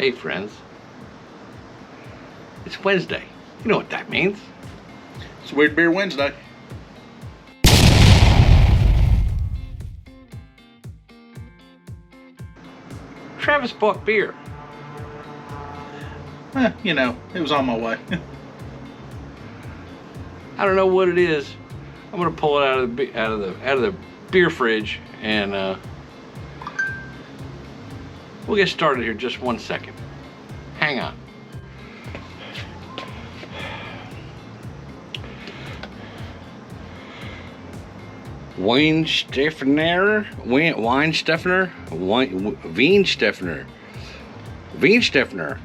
Hey friends, it's Wednesday. You know what that means. It's Weird Beer Wednesday. Travis bought beer. It was on my way. I don't know what it is. I'm gonna pull it out of the beer fridge and we'll get started here in just 1 second. Hang on. Weinstefner,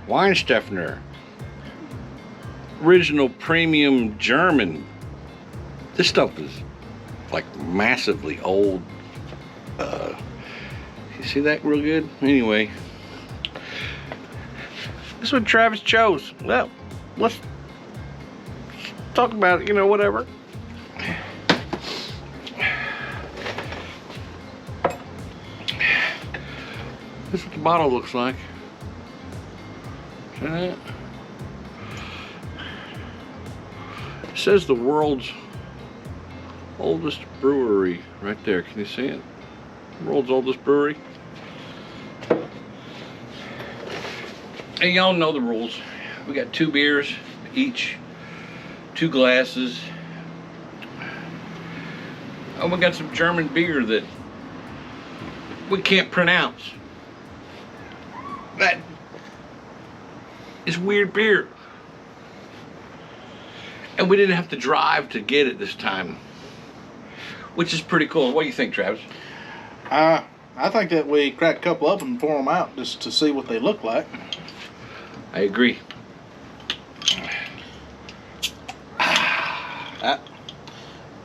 Weinstefner, original premium German. This stuff is like massively old. You see that real good? Anyway, this is what Travis chose. Well, let's talk about it, whatever. This is what the bottle looks like. See that? It says the world's oldest brewery right there. Can you see it? World's oldest brewery. Hey, y'all know the rules. We got 2 beers each, 2 glasses. Oh, we got some German beer that we can't pronounce. That is weird beer. And we didn't have to drive to get it this time, which is pretty cool. What do you think, Travis? I think that we crack a couple of them and pour them out just to see what they look like. I agree.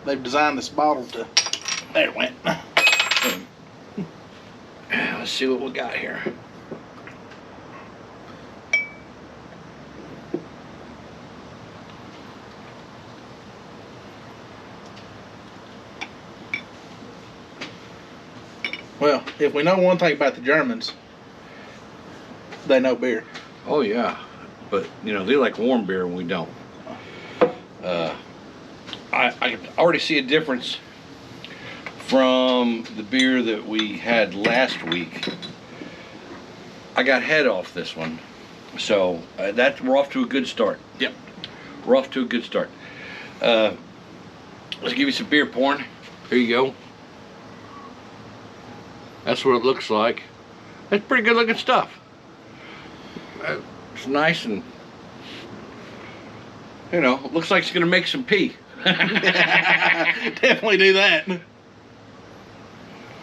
They've designed this bottle to... There it went. Let's see what we got here. Well, if we know one thing about the Germans, they know beer. Oh yeah, but they like warm beer and we don't. I already see a difference from the beer that we had last week. I got head off this one, so we're off to a good start. Yep, we're off to a good start. Let's give you some beer pouring. Here you go. That's what it looks like. That's pretty good looking stuff. It's nice and, it looks like it's going to make some pee. Definitely do that.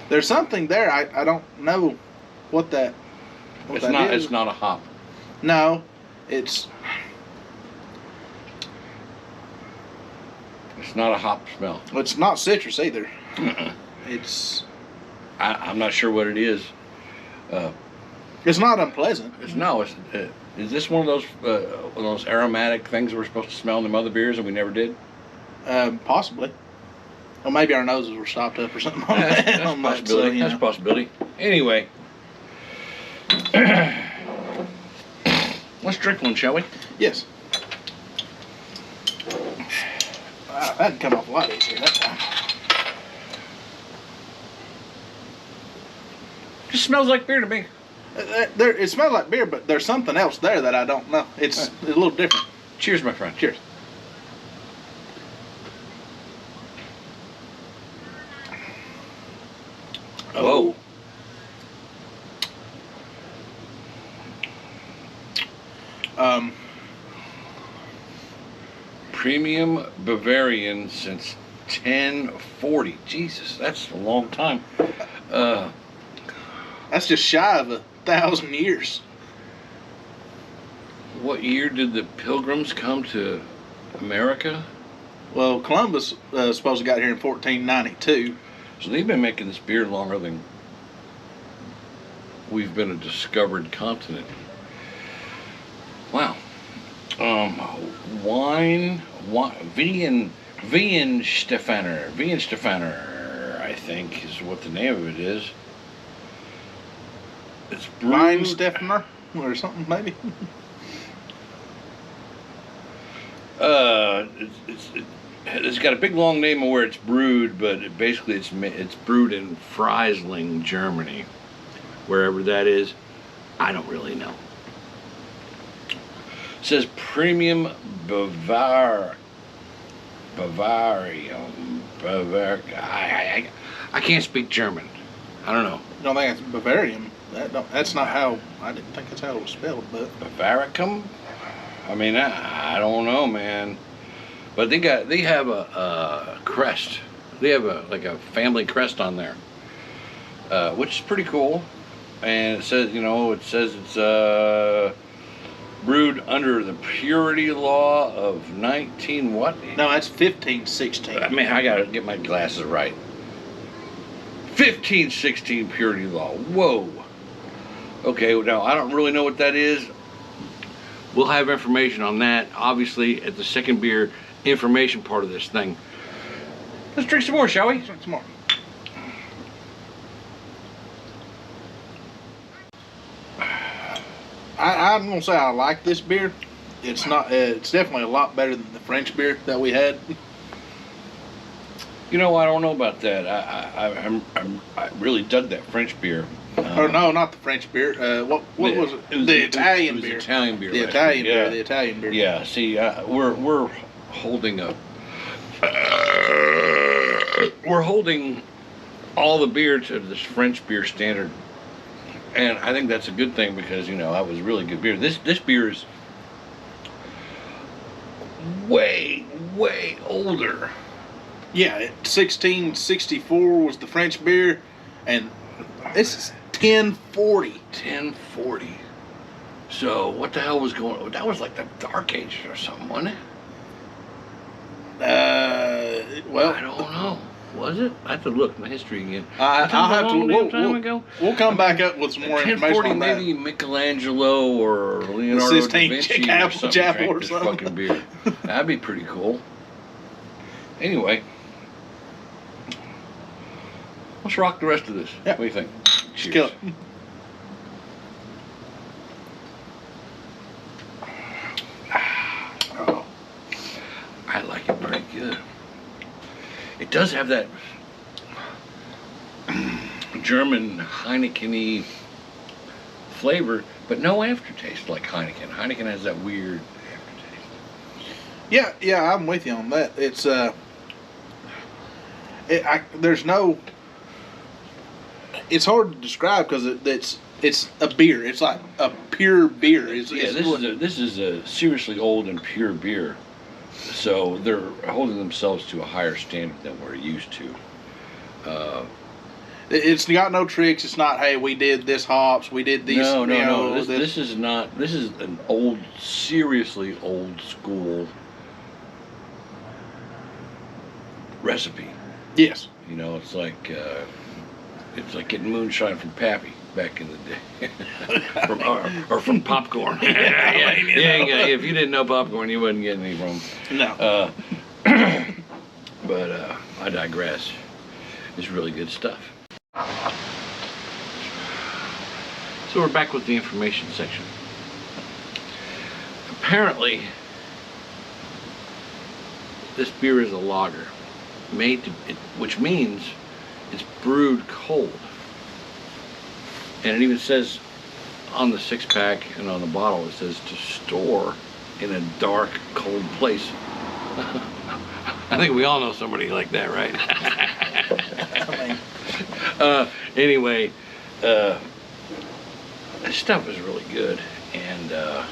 There's something there. I don't know what that is. It's not a hop. No, it's not a hop smell. It's not citrus either. Uh-uh. It's... I'm not sure what it is. It's not unpleasant. Is this one of those aromatic things we're supposed to smell in the other beers and we never did? Possibly. Well, maybe our noses were stopped up or something. That's a possibility. That's a possibility. Anyway, let's drink one, shall we? Yes. That'd come off a lot easier that time. Just smells like beer to me. It smells like beer, but there's something else there that I don't know. It's a little different. Cheers, my friend. Cheers. Whoa. Premium Bavarian since 1040. Jesus, that's a long time. That's just shy of 1,000 years. What year did the Pilgrims come to America? Well, Columbus supposed to got here in 1492. So they've been making this beer longer than we've been a discovered continent. Wow. Weinstefner, I think is what the name of it is. It's brewed. Weinstefner? or something, maybe. It's got a big long name of where it's brewed, but basically it's brewed in Freisling, Germany, wherever that is. I don't really know. It says premium Bavarium. I can't speak German. I don't know. I don't think it's Bavarian. That's not how. I didn't think that's how it was spelled, but Bavaricum? I mean, I don't know, man. But they have a crest. They have a family crest on there, which is pretty cool. And it says it's brewed under the purity law of 19 what? No, that's 1516. I mean, I gotta get my glasses right. 1516 purity law. Whoa. Okay, now I don't really know what that is. We'll have information on that, obviously, at the second beer information part of this thing. Let's drink some more, shall we? Let's drink some more. I'm gonna say I like this beer. It's not. It's definitely a lot better than the French beer that we had. You know, I don't know about that. I really dug that French beer. Or no, not the French beer. What was it? The Italian beer. Italian beer. The Italian beer. The Italian beer. Yeah. See, we're holding up. We're holding all the beer to this French beer standard, and I think that's a good thing because that was really good beer. This beer is way older. Yeah, 1664 was the French beer, and this is 1040. 1040. So what the hell was going on? That was like the Dark Ages or something, wasn't it? Well, I don't know. Was it? I have to look my history again. I'll have to. We'll come back up with some more information on that. Maybe Michelangelo or Leonardo da Vinci or something drank this fucking beer. That'd be pretty cool. Anyway, let's rock the rest of this. Yeah. What do you think? Cheers. Kill it. Oh, I like it pretty good. It does have that German Heineken-y flavor, but no aftertaste like Heineken. Heineken has that weird aftertaste. Yeah, I'm with you on that. It's there's no. It's hard to describe because it's a beer. It's like a pure beer. This is a seriously old and pure beer. So they're holding themselves to a higher standard than we're used to. It's got no tricks. It's not, hey, we did this hops, we did these. No. This is not. This is an seriously old school recipe. Yes. It's like getting moonshine from Pappy back in the day, or from popcorn. If you didn't know popcorn, you wouldn't get any from. No. But I digress. It's really good stuff. So we're back with the information section. Apparently, this beer is a lager, which means it's brewed cold. And it even says on the 6-pack and on the bottle, it says to store in a dark, cold place. I think we all know somebody like that, right? Anyway, this stuff is really good, and I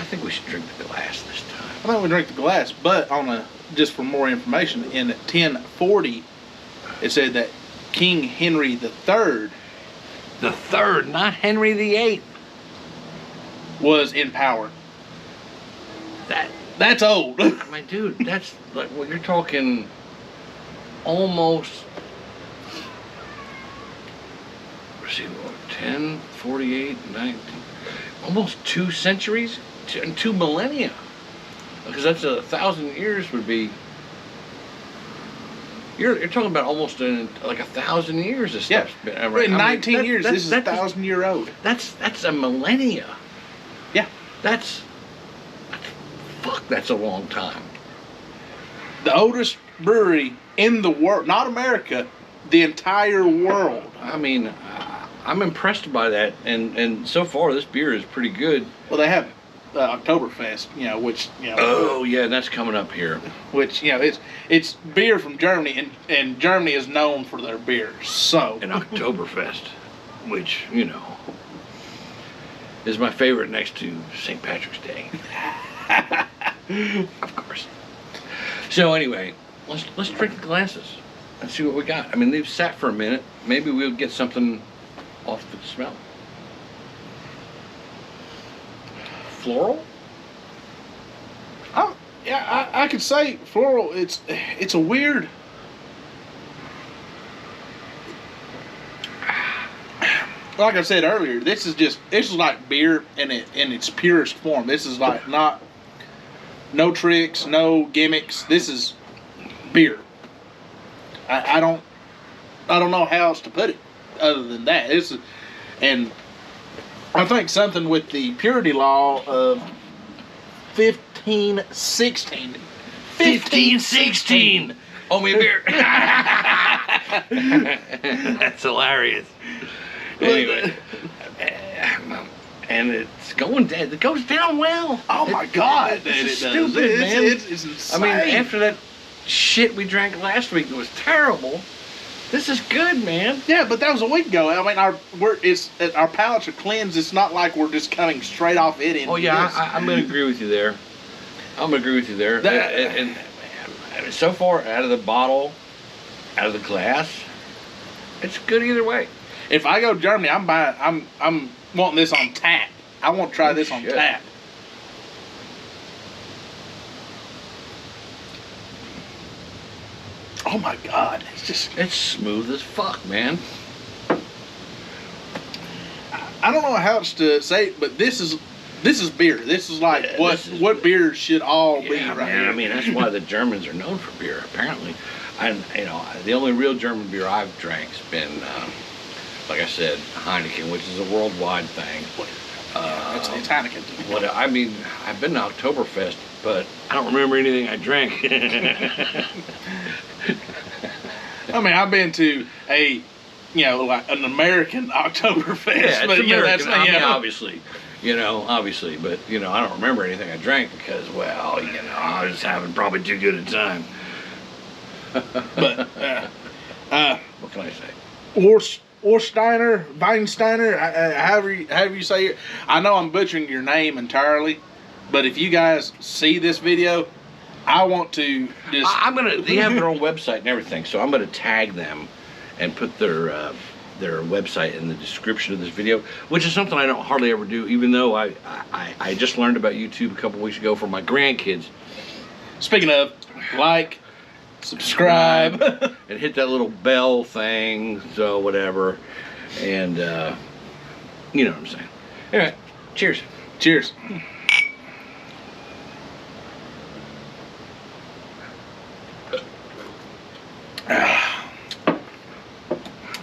think we should drink the glass this time. I think we drink the glass, but just for more information, in 1040, it said that King Henry III. The third, not Henry VIII. Was in power. That's old. My dude, that's like you're talking almost. Let's see, 10, 48, 19, almost 2 centuries, 2 millennia. Because that's 1,000 years would be You're talking about almost like 1,000 years. This Yeah. stuff's been In 19 years, this is 1,000-year-old. That's a millennia. Yeah. That's a long time. The oldest brewery in the world, not America, the entire world. I mean, I'm impressed by that, and so far this beer is pretty good. Well, they have Oktoberfest, which Oh yeah, that's coming up here. Which it's beer from Germany, and Germany is known for their beers. So And Oktoberfest, which is my favorite next to St. Patrick's Day. Of course. So anyway, let's drink the glasses and see what we got. I mean, they've sat for a minute. Maybe we'll get something off the smell. Floral? Oh yeah, I could say floral. It's a weird. Like I said earlier, this is like beer in its purest form. This is like no tricks, no gimmicks. This is beer. I don't know how else to put it other than that. And I think something with the purity law of 1516. 1516. Oh, me a beer. That's hilarious. Anyway, and it's going down. It goes down well. Oh my God! It's It stupid, does. man. It's insane. I mean, after that shit we drank last week, it was terrible. This is good, man. Yeah, but that was a week ago. I mean, our palates are cleansed. It's not like we're just coming straight off it. Oh yeah, I'm gonna agree with you there. And so far, out of the bottle, out of the glass, it's good either way. If I go to Germany, I'm wanting this on tap. I want to try this on tap. Oh my God! It's smooth as fuck, man. I don't know how else to say it, but this is beer. This is like what beer should all be right man, here. I mean, that's why the Germans are known for beer, apparently. And the only real German beer I've drank's been, like I said, Heineken, which is a worldwide thing. It's Heineken. I mean, I've been to Oktoberfest, but I don't remember anything I drank. I mean, I've been to like an American Oktoberfest. Yeah, but it's American. that's obviously, but I don't remember anything I drank because, well, I was having probably too good a time. But What can I say? Orsteiner, Weinsteiner, however you say it. I know I'm butchering your name entirely, but if you guys see this video, I want to just. They have their own website and everything, so I'm gonna tag them and put their website in the description of this video, which is something I don't hardly ever do, even though I just learned about YouTube a couple weeks ago for my grandkids. Speaking of, subscribe, and hit that little bell thing, so whatever, and you know what I'm saying. Anyway, cheers. Cheers.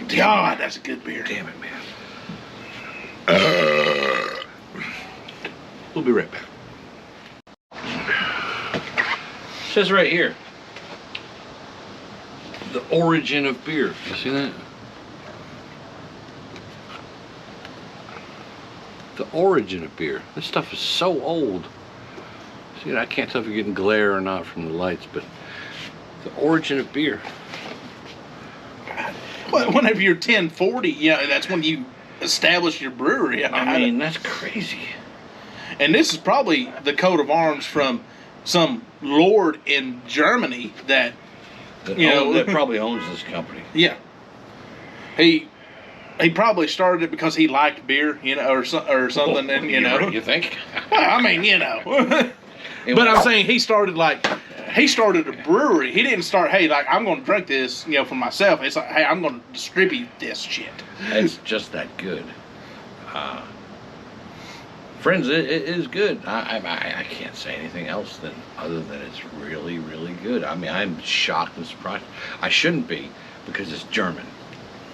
God, that's a good beer. Damn it, man. We'll be right back. It says right here, the origin of beer. You see that? The origin of beer. This stuff is so old. See, I can't tell if you're getting glare or not from the lights, but the origin of beer. Well, whenever you're 1040, that's when you establish your brewery. I mean, that's crazy. And this is probably the coat of arms from some lord in Germany that probably owns this company. Yeah. He probably started it because he liked beer, or something, and You think? Well, I mean, But I'm saying he started a brewery. He didn't start, hey, like, I'm going to drink this, for myself. It's like, hey, I'm going to distribute this shit. It's just that good. Friends, it is good. I can't say anything else other than it's really, really good. I mean, I'm shocked and surprised. I shouldn't be because it's German,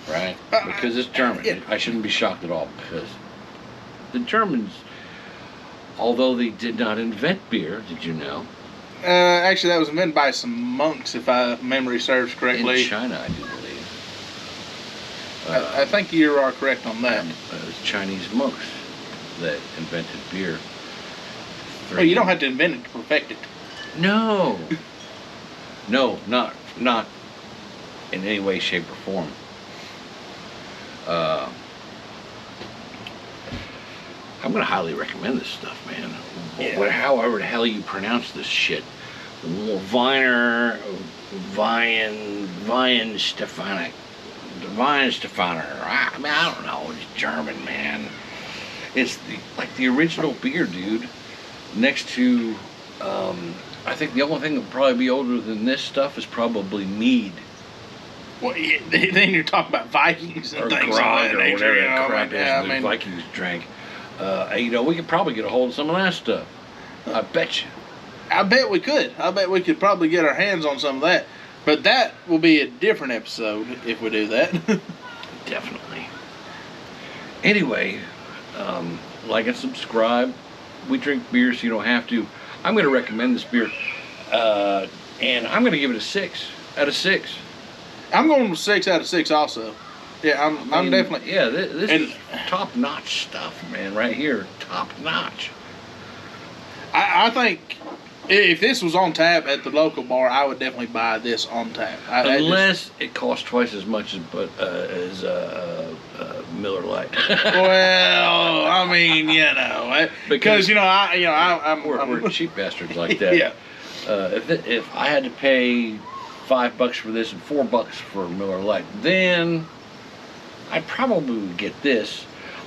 right? Because it's German. Yeah. I shouldn't be shocked at all because the Germans, although they did not invent beer, did you know? Actually, that was invented by some monks, if memory serves correctly. In China, I do believe. I think you are correct on that. It was Chinese monks that invented beer. Well, you don't have to invent it to perfect it. No. No, not in any way, shape, or form. I'm gonna highly recommend this stuff, man. Yeah. However the hell you pronounce this shit. Wein Stefaner. I mean, I don't know. It's German, man. It's the original beer, dude. Next to, I think the only thing that would probably be older than this stuff is probably mead. Well, yeah, then you're talking about Vikings and Or things grog of or that nature. whatever You know, that crap is yeah, the Vikings drank. We could probably get a hold of some of that stuff. I bet you. I bet we could. I bet we could probably get our hands on some of that. But that will be a different episode if we do that. Definitely. Anyway, like and subscribe. We drink beer so you don't have to. I'm going to recommend this beer. And I'm going to give it a 6 out of 6. I'm going with 6 out of 6 also. Yeah, I'm definitely. Yeah, this is top-notch stuff, man, right here. Top-notch. I think if this was on tap at the local bar, I would definitely buy this on tap. Unless it costs twice as much as Miller Lite. Well, I mean, because we're cheap bastards like that. Yeah. If I had to pay $5 for this and $4 for Miller Lite, then I probably would get this.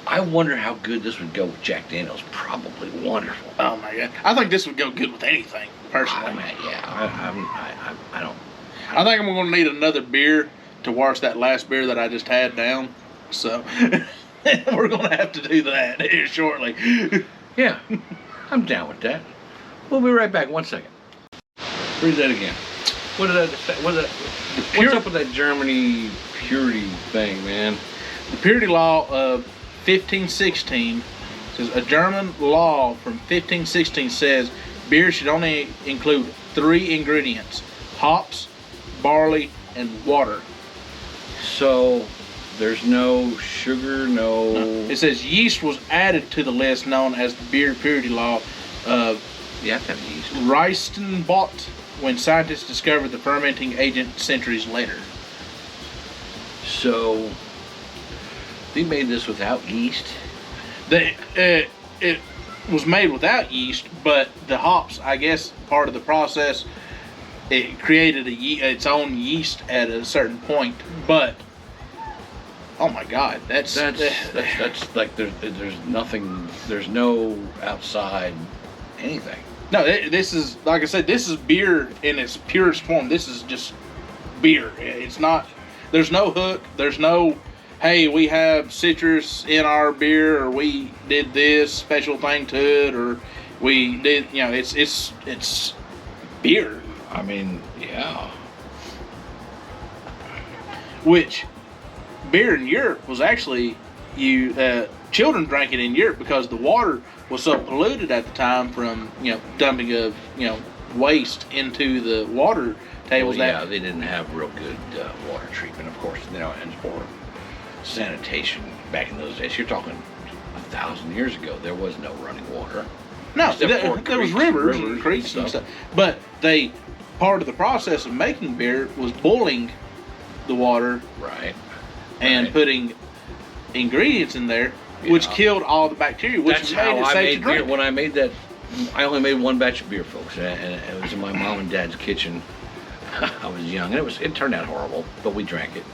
I wonder how good this would go with Jack Daniels. Probably wonderful. Oh my God! I think this would go good with anything, personally. I don't. I think I'm going to need another beer to wash that last beer that I just had down. So we're going to have to do that here shortly. Yeah, I'm down with that. We'll be right back. 1 second. Read that again. What's up with that Germany purity thing, man? The purity law of 1516 says a German law from 1516 says beer should only include 3 ingredients: hops, barley, and water. So there's no sugar, no. It says yeast was added to the list known as the beer purity law of You have to have yeast. Reistenbot when scientists discovered the fermenting agent centuries later. So they made this without yeast. It was made without yeast, but the hops, I guess, part of the process, it created its own yeast at a certain point. But oh my God, that's like there's nothing. There's no outside anything. No, this is, like I said, this is beer in its purest form. This is just beer. It's not. There's no hook. There's no, hey, we have citrus in our beer, or we did this special thing to it, or we did, it's beer. I mean, yeah. Which beer in Europe was actually children drank it in Europe because the water was so polluted at the time from dumping of waste into the water tables. Well, they didn't have real good water treatment, of course, or sanitation back in those days. You're talking 1,000 years ago. There was no running water. No, there was rivers and creeks and stuff. But part of the process of making beer was boiling the water, right, and putting ingredients in there, which killed all the bacteria. That's how I made beer. When I made that, I only made one batch of beer, folks, and it was in my mom and dad's kitchen. I was young, and it turned out horrible, but we drank it.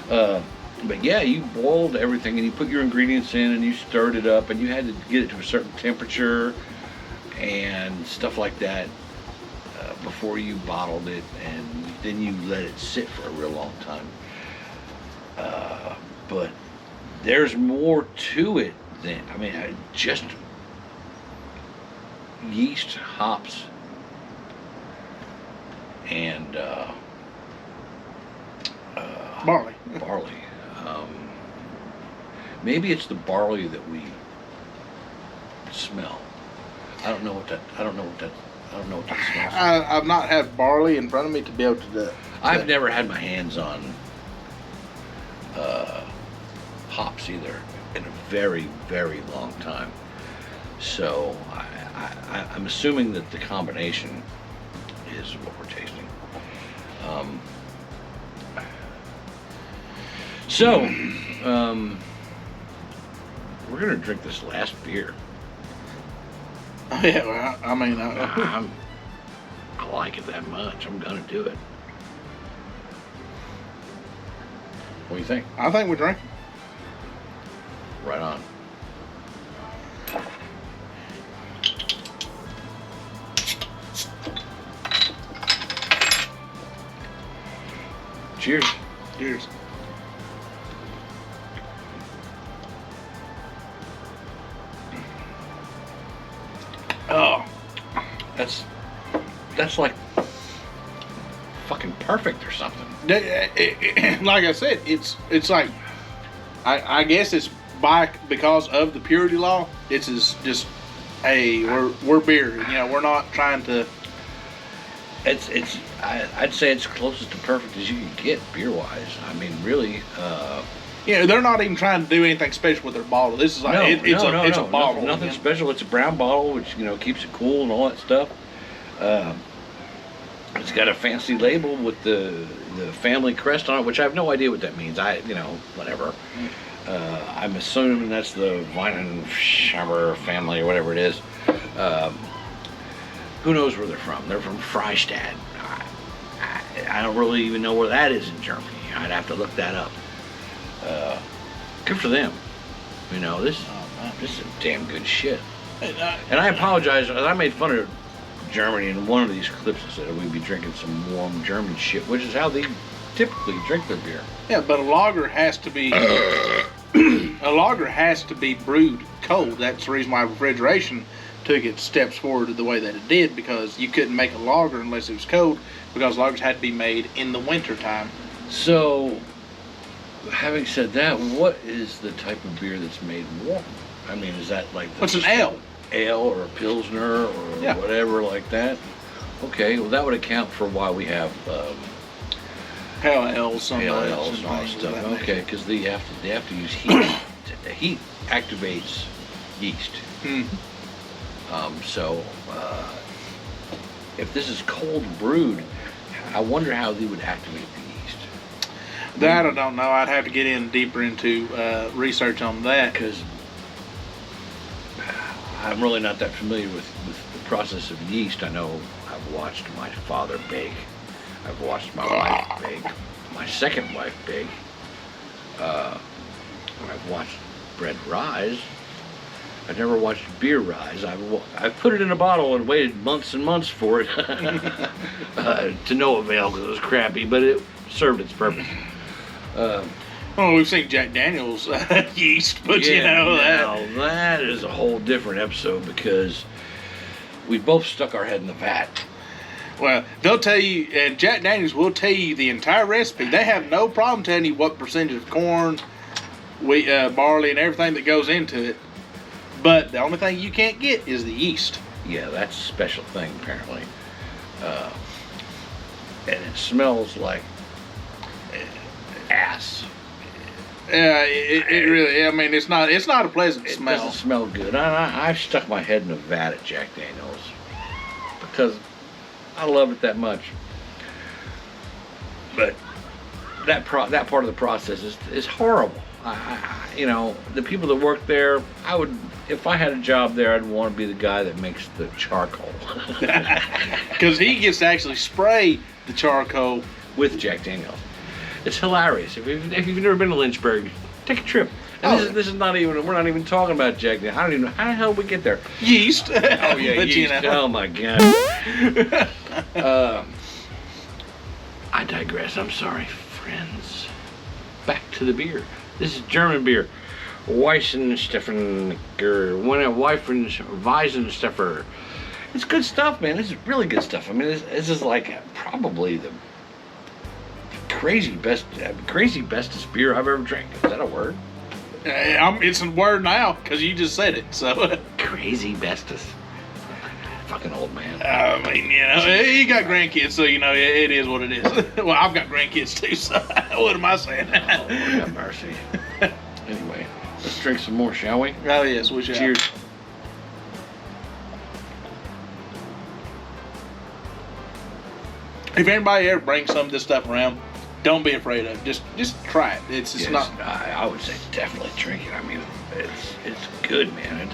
But yeah, you boiled everything, and you put your ingredients in, and you stirred it up, and you had to get it to a certain temperature and stuff like that before you bottled it, and then you let it sit for a real long time. But there's more to it than, just yeast, hops, and Barley. barley. Maybe it's the barley that we smell. I don't know what that smells. I've not had barley in front of me to be able to. I've never had my hands on hops either in a very, very long time. So I'm assuming that the combination is what we're tasting. We're gonna drink this last beer. Oh, yeah, well, I mean, I like it that much. I'm gonna do it. What do you think? I think we're drinking. Right on. Cheers. Cheers. Oh, That's like fucking perfect or something. like I said, it's like I guess it's because of the purity law. It's just hey, we're beer. You know, we're not trying to. I'd say it's closest to perfect as you can get beer wise. I mean, really. You know, they're not even trying to do anything special with their bottle. This is like it's a bottle. Nothing special. It's a brown bottle, which keeps it cool and all that stuff. It's got a fancy label with the family crest on it, which I have no idea what that means. Whatever. I'm assuming that's the Weinenschammer family or whatever it is. Who knows where they're from? They're from Freistadt. I don't really even know where that is in Germany. I'd have to look that up. Good for them. This is damn good shit. And I apologize. I made fun of Germany in one of these clips. I said we'd be drinking some warm German shit, which is how they typically drink their beer. Yeah, but a lager has to be brewed cold. That's the reason why refrigeration took its steps forward the way that it did, because you couldn't make a lager unless it was cold, because lagers had to be made in the winter time. So, having said that, what is the type of beer that's made warm? I mean, is that like what's an ale? Ale or a pilsner or whatever like that? Okay, well that would account for why we have pale ales, and all that stuff. Okay, because they have to use heat. The heat activates yeast. So if this is cold brewed, I wonder how they would activate the yeast. That I don't know. I'd have to get in deeper into research on that, because I'm really not that familiar with the process of yeast. I know I've watched my father bake. I've watched my wife bake. My second wife bake. I've watched bread rise. I've never watched beer rise. I've put it in a bottle and waited months and months for it to no avail because it was crappy, but it served its purpose. Well, we've seen Jack Daniel's yeast, but that is a whole different episode, because we both stuck our head in the vat. Well, they'll tell you, and Jack Daniel's will tell you the entire recipe. They have no problem telling you what percentage of corn, wheat, barley, and everything that goes into it. But the only thing you can't get is the yeast. Yeah, that's a special thing, apparently. And it smells like ass. Yeah, it really. I mean, it's not a pleasant smell. It doesn't smell good. I've stuck my head in a vat at Jack Daniel's because I love it that much. But that part of the process is horrible. The people that work there, if I had a job there, I'd want to be the guy that makes the charcoal. Because he gets to actually spray the charcoal with Jack Daniel's. It's hilarious. If you've never been to Lynchburg, take a trip. And this is not even, we're not even talking about Jack Daniel's. I don't even know, how the hell did we get there? Yeast. Oh yeah, yeast. Oh my God. I digress. I'm sorry, friends. Back to the beer. This is German beer. Weissensteffer. Weisensteffer. It's good stuff, man. This is really good stuff. I mean, this is like probably the crazy bestest beer I've ever drank. Is that a word? It's a word now because you just said it. So Crazy bestest. Fucking old man. I mean, you got grandkids, so it is what it is. Well, I've got grandkids too, so what am I saying? Oh, Lord have mercy. Anyway, let's drink some more, shall we? Oh yes, we shall. Cheers. If anybody ever brings some of this stuff around, don't be afraid of it. Just try it. It's just not. I would say definitely drink it. I mean, it's good, man.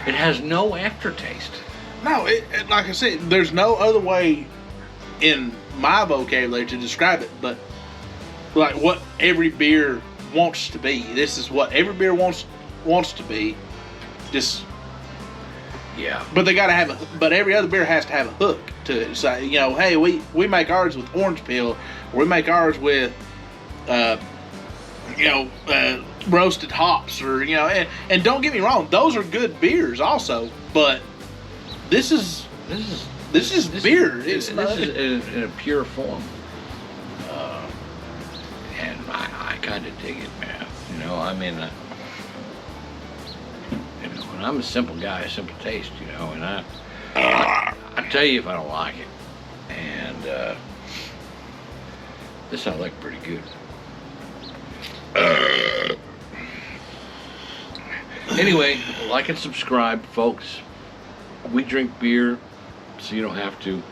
It has no aftertaste. No, like I said, there's no other way in my vocabulary to describe it, but like what every beer wants to be. This is what every beer wants to be. Just yeah. But they gotta have but every other beer has to have a hook to it. So hey, we make ours with orange peel, or we make ours with roasted hops, or and don't get me wrong, those are good beers also, but this is beer. This is in a pure form, and I kind of dig it, man. I mean, when I'm a simple guy, a simple taste, and I tell you if I don't like it, and this I like pretty good. Anyway, like and subscribe, folks. We drink beer, so you don't have to.